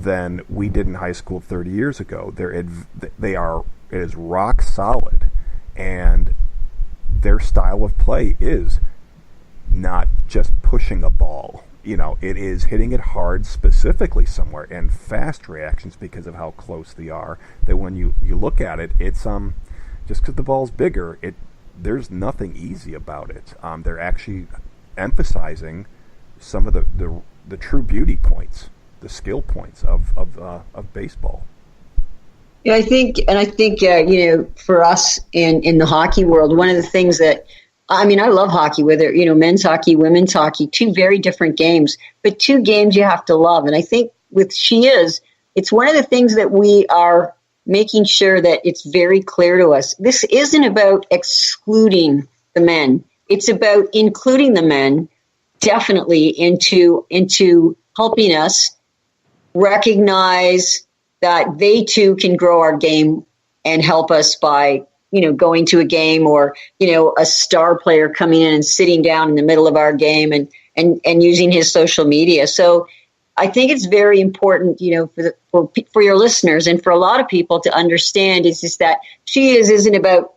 than we did in high school 30 years ago. It is rock solid, and their style of play is not just pushing a ball. It is hitting it hard specifically somewhere, and fast reactions because of how close they are, that when you look at it, it's just because the ball's bigger, there's nothing easy about it. They're actually emphasizing some of the true beauty points, the skill points of baseball. Yeah, I think, for us in the hockey world, one of the things that, I love hockey, whether, men's hockey, women's hockey, two very different games, but two games you have to love. And I think with SheIS, it's one of the things that we are making sure that it's very clear to us. This isn't about excluding the men. It's about including the men definitely into helping us recognize that they too can grow our game and help us by, going to a game, or, a star player coming in and sitting down in the middle of our game and using his social media. So I think it's very important, for your listeners and for a lot of people to understand is just that SheIS isn't about,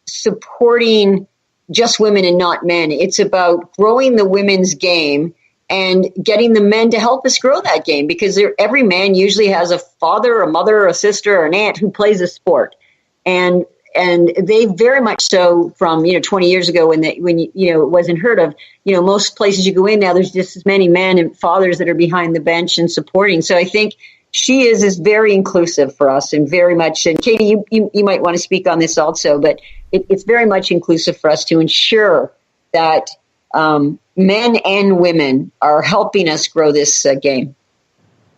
supporting just women and not men. It's about growing the women's game and getting the men to help us grow that game, because every man usually has a father, a mother, a sister, or an aunt who plays a sport. And they very much so from, 20 years ago when it wasn't heard of, most places you go in now, there's just as many men and fathers that are behind the bench and supporting. So I think SheIS is very inclusive for us, and very much, and Katie, you might want to speak on this also, but it's very much inclusive for us to ensure that men and women are helping us grow this game.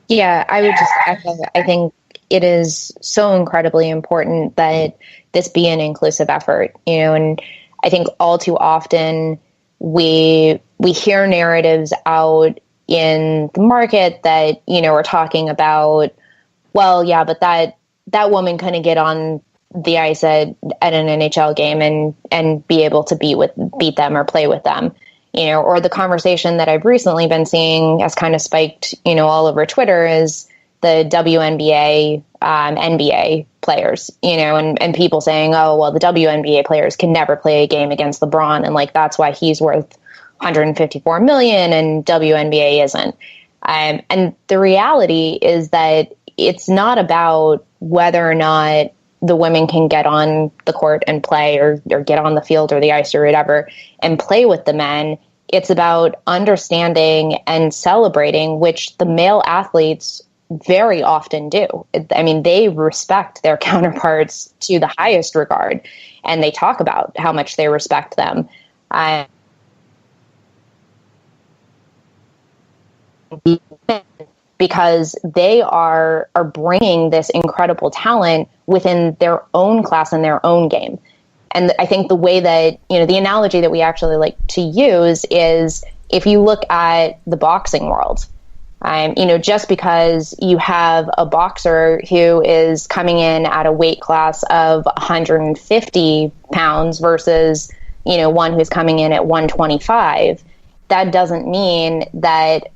Yeah, I would just echo, I think it is so incredibly important that this be an inclusive effort, and I think all too often we hear narratives out in the market that, are talking about, well, yeah, but that woman couldn't get on the ice at an NHL game and be able to beat them or play with them, or the conversation that I've recently been seeing has kind of spiked, all over Twitter is the WNBA, NBA players, and people saying, oh, well, the WNBA players can never play a game against LeBron. And that's why he's worth 154 million and WNBA isn't. And the reality is that it's not about whether or not the women can get on the court and play or get on the field or the ice or whatever and play with the men. It's about understanding and celebrating, which the male athletes very often do. They respect their counterparts to the highest regard, and they talk about how much they respect them. Because they are bringing this incredible talent within their own class and their own game. And I think the way that, the analogy that we actually like to use is if you look at the boxing world, just because you have a boxer who is coming in at a weight class of 150 pounds versus, one who's coming in at 125, that doesn't mean that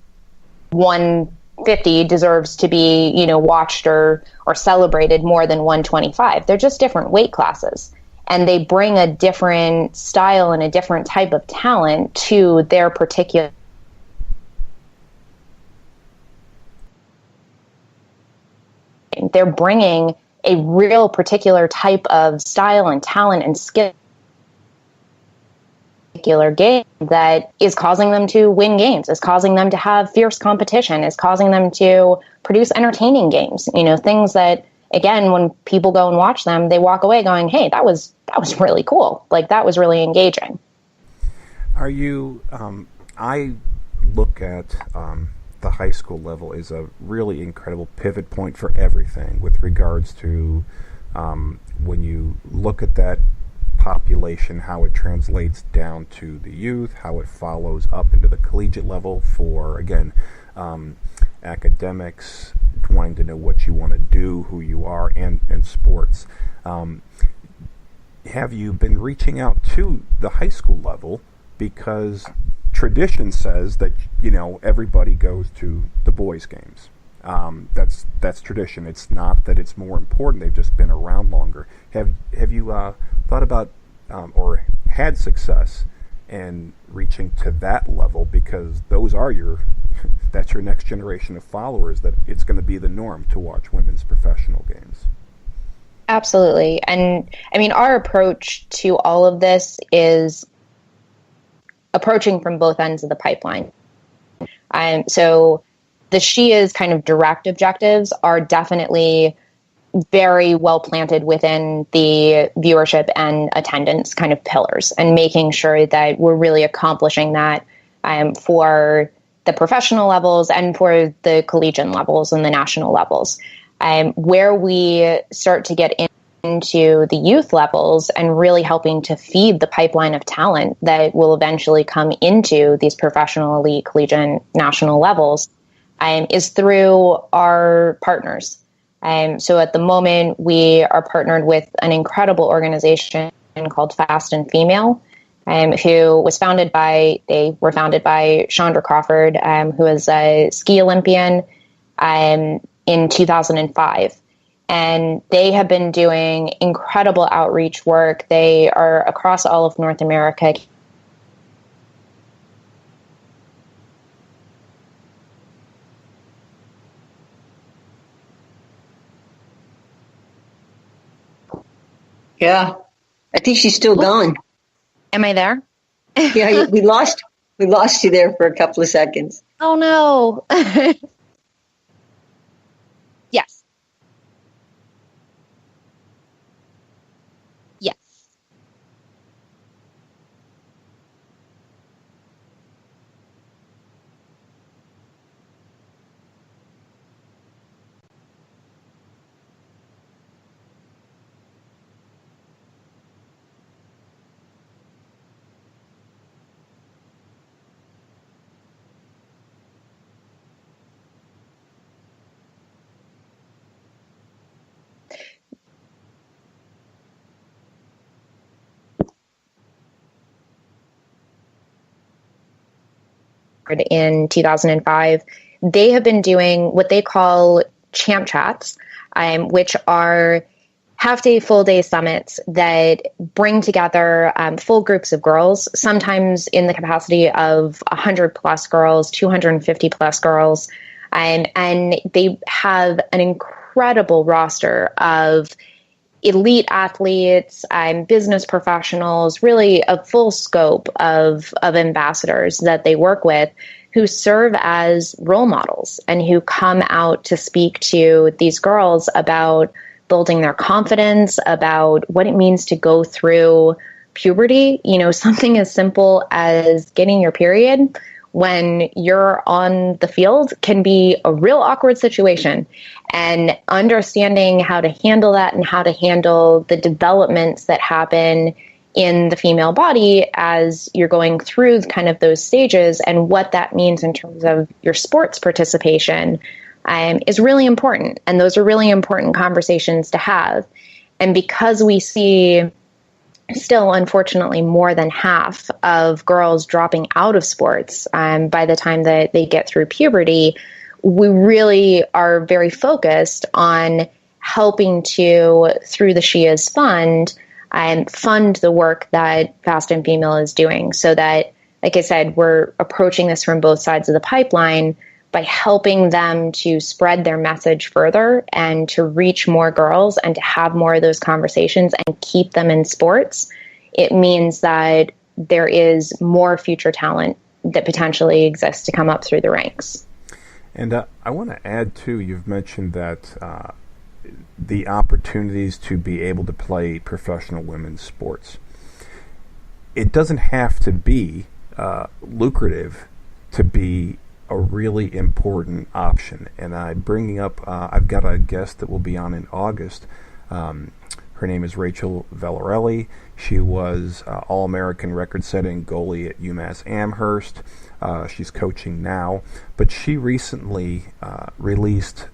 150 deserves to be, watched or celebrated more than 125. They're just different weight classes, and they bring a different style and a different type of talent to their particular. They're bringing a real particular type of style and talent and skill particular game that is causing them to win games, is causing them to have fierce competition, is causing them to produce entertaining games. Things that, again, when people go and watch them, they walk away going, hey, that was really cool. That was really engaging. Are you, I look at the high school level as a really incredible pivot point for everything with regards to when you look at that population, how it translates down to the youth, how it follows up into the collegiate level for, again, academics, wanting to know what you want to do, who you are, and sports. Have you been reaching out to the high school level? Because tradition says that, everybody goes to the boys' games. That's tradition. It's not that it's more important. They've just been around longer. Have you thought about or had success in reaching to that level? Because those are that's your next generation of followers. That it's going to be the norm to watch women's professional games. Absolutely. And I mean, our approach to all of this is approaching from both ends of the pipeline. So the SheIS kind of direct objectives are definitely very well planted within the viewership and attendance kind of pillars, and making sure that we're really accomplishing that for the professional levels and for the collegiate levels and the national levels. Where we start to get into the youth levels and really helping to feed the pipeline of talent that will eventually come into these professional, elite, collegiate, national levels is through our partners. So at the moment, we are partnered with an incredible organization called Fast and Female, who was founded by Chandra Crawford, who is a ski Olympian in 2005. And they have been doing incredible outreach work. They are across all of North America. Yeah, I think she's still gone. Am I there? Yeah, we lost you there for a couple of seconds. Oh no. Yes. Yes. In 2005, they have been doing what they call champ chats, which are half-day, full-day summits that bring together full groups of girls, sometimes in the capacity of 100-plus girls, 250-plus girls, and they have an incredible roster of elite athletes, business professionals, really a full scope of ambassadors that they work with, who serve as role models and who come out to speak to these girls about building their confidence, about what it means to go through puberty. You know, something as simple as getting your period when you're on the field can be a real awkward situation, and understanding how to handle that and how to handle the developments that happen in the female body as you're going through kind of those stages, and what that means in terms of your sports participation is really important. And those are really important conversations to have. And because we see still, unfortunately, more than half of girls dropping out of sports by the time that they get through puberty, we really are very focused on helping to, through the SheIS Fund, fund the work that Fast and Female is doing, so that, like I said, we're approaching this from both sides of the pipeline by helping them to spread their message further and to reach more girls and to have more of those conversations and keep them in sports. It means that there is more future talent that potentially exists to come up through the ranks. And I want to add, too, you've mentioned that the opportunities to be able to play professional women's sports. It doesn't have to be lucrative to be a really important option. And I'm bringing up, I've got a guest that will be on in August. Her name is Rachel Valarelli. She was All-American record-setting goalie at UMass Amherst. She's coaching now. But she recently released,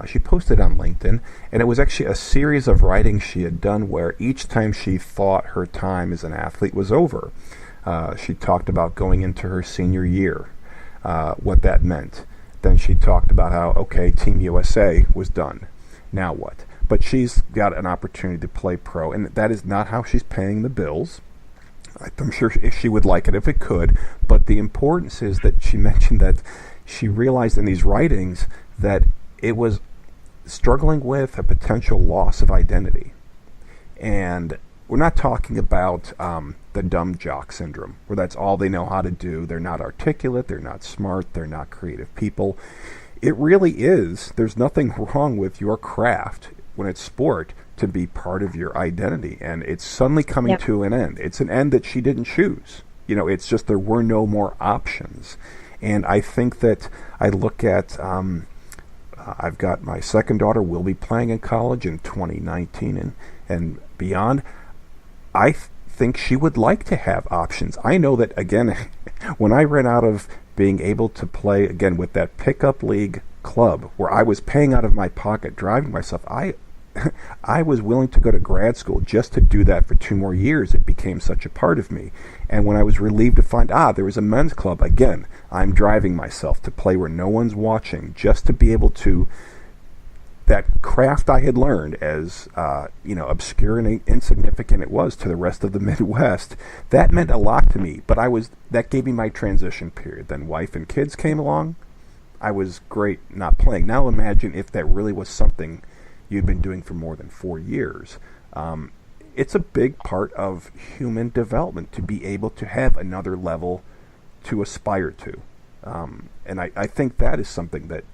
she posted on LinkedIn, and it was actually a series of writings she had done where each time she thought her time as an athlete was over, she talked about going into her senior year, what that meant, then she talked about how, okay, Team USA was done. Now what? But she's got an opportunity to play pro, and that is not how she's paying the bills. I'm sure if she would like it if it could, but the importance is that she mentioned that she realized in these writings that it was struggling with a potential loss of identity. And we're not talking about the dumb jock syndrome, where that's all they know how to do. They're not articulate, they're not smart, they're not creative people. It really is. There's nothing wrong with your craft when it's sport to be part of your identity, and it's suddenly coming to an end. It's an end that she didn't choose. It's just there were no more options. And I think that I look at, I've got my second daughter will be playing in college in 2019 and beyond. I think she would like to have options. I know that, again, when I ran out of being able to play, again, with that pickup league club where I was paying out of my pocket, driving myself, I was willing to go to grad school just to do that for 2 more years. It became such a part of me. And when I was relieved to find, there was a men's club, again, I'm driving myself to play where no one's watching just to be able to, that craft I had learned, as obscure and insignificant it was to the rest of the Midwest, that meant a lot to me. But that gave me my transition period. Then wife and kids came along. I was great not playing. Now imagine if that really was something you've been doing for more than 4 years. It's a big part of human development to be able to have another level to aspire to. And I think that is something that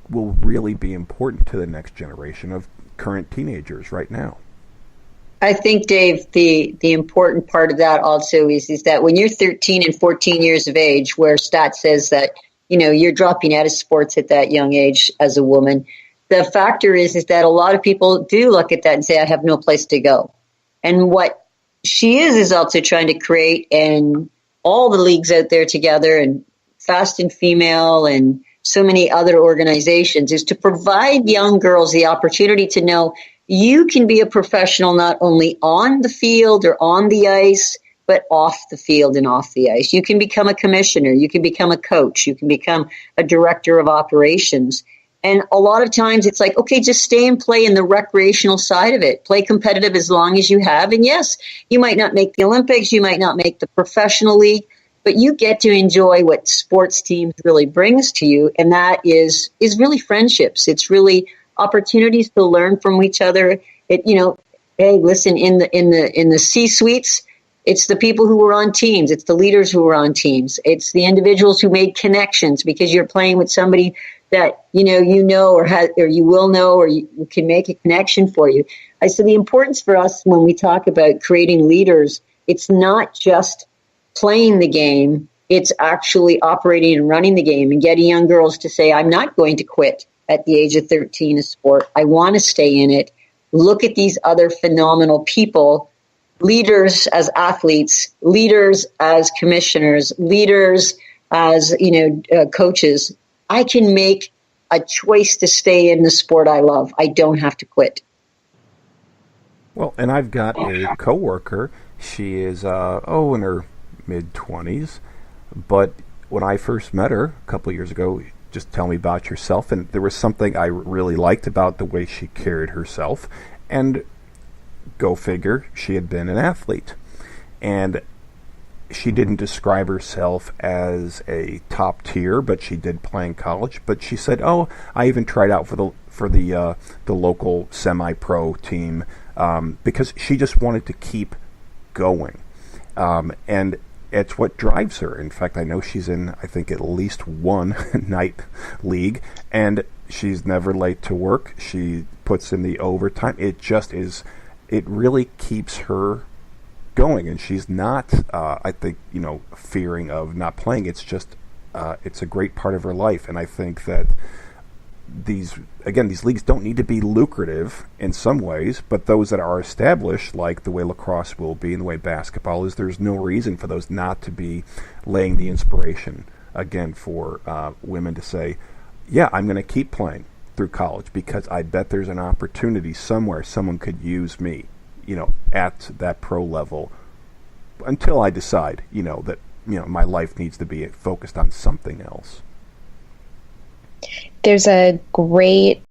will really be important to the next generation of current teenagers right now. I think, Dave, the important part of that also is that when you're 13 and 14 years of age, where stat says that, you're dropping out of sports at that young age as a woman, the factor is that a lot of people do look at that and say, I have no place to go. And what she is also trying to create, and all the leagues out there together, and Fast and Female and so many other organizations, is to provide young girls the opportunity to know you can be a professional not only on the field or on the ice, but off the field and off the ice. You can become a commissioner, you can become a coach, you can become a director of operations. And a lot of times it's like, okay, just stay and play in the recreational side of it. Play competitive as long as you have. And yes, you might not make the Olympics, you might not make the professional league, but you get to enjoy what sports teams really brings to you. And that is really friendships. It's really opportunities to learn from each other. Hey, listen, in the C-suites, it's the people who were on teams. It's the leaders who were on teams. It's the individuals who made connections because you're playing with somebody that or you will know, or you can make a connection for you. I said the importance for us when we talk about creating leaders, it's not just playing the game, it's actually operating and running the game and getting young girls to say, I'm not going to quit at the age of 13 a sport. I want to stay in it. Look at these other phenomenal people, leaders as athletes, leaders as commissioners, leaders as coaches. I can make a choice to stay in the sport I love. I don't have to quit. Well, and I've got a coworker. She is in her mid-20s, but when I first met her a couple of years ago, just tell me about yourself, and there was something I really liked about the way she carried herself, and go figure, she had been an athlete. And she didn't describe herself as a top tier, but she did play in college. But she said, I even tried out for the local semi-pro team because she just wanted to keep going. And it's what drives her. In fact, I know she's in, I think, at least one night league, and she's never late to work. She puts in the overtime. It really keeps her going, and she's not, I think, fearing of not playing. It's just, it's a great part of her life, and I think that these leagues don't need to be lucrative in some ways, but those that are established, like the way lacrosse will be and the way basketball is, there's no reason for those not to be laying the inspiration, again, for women to say, yeah, I'm going to keep playing through college because I bet there's an opportunity somewhere someone could use me, at that pro level until I decide, that, my life needs to be focused on something else. There's a great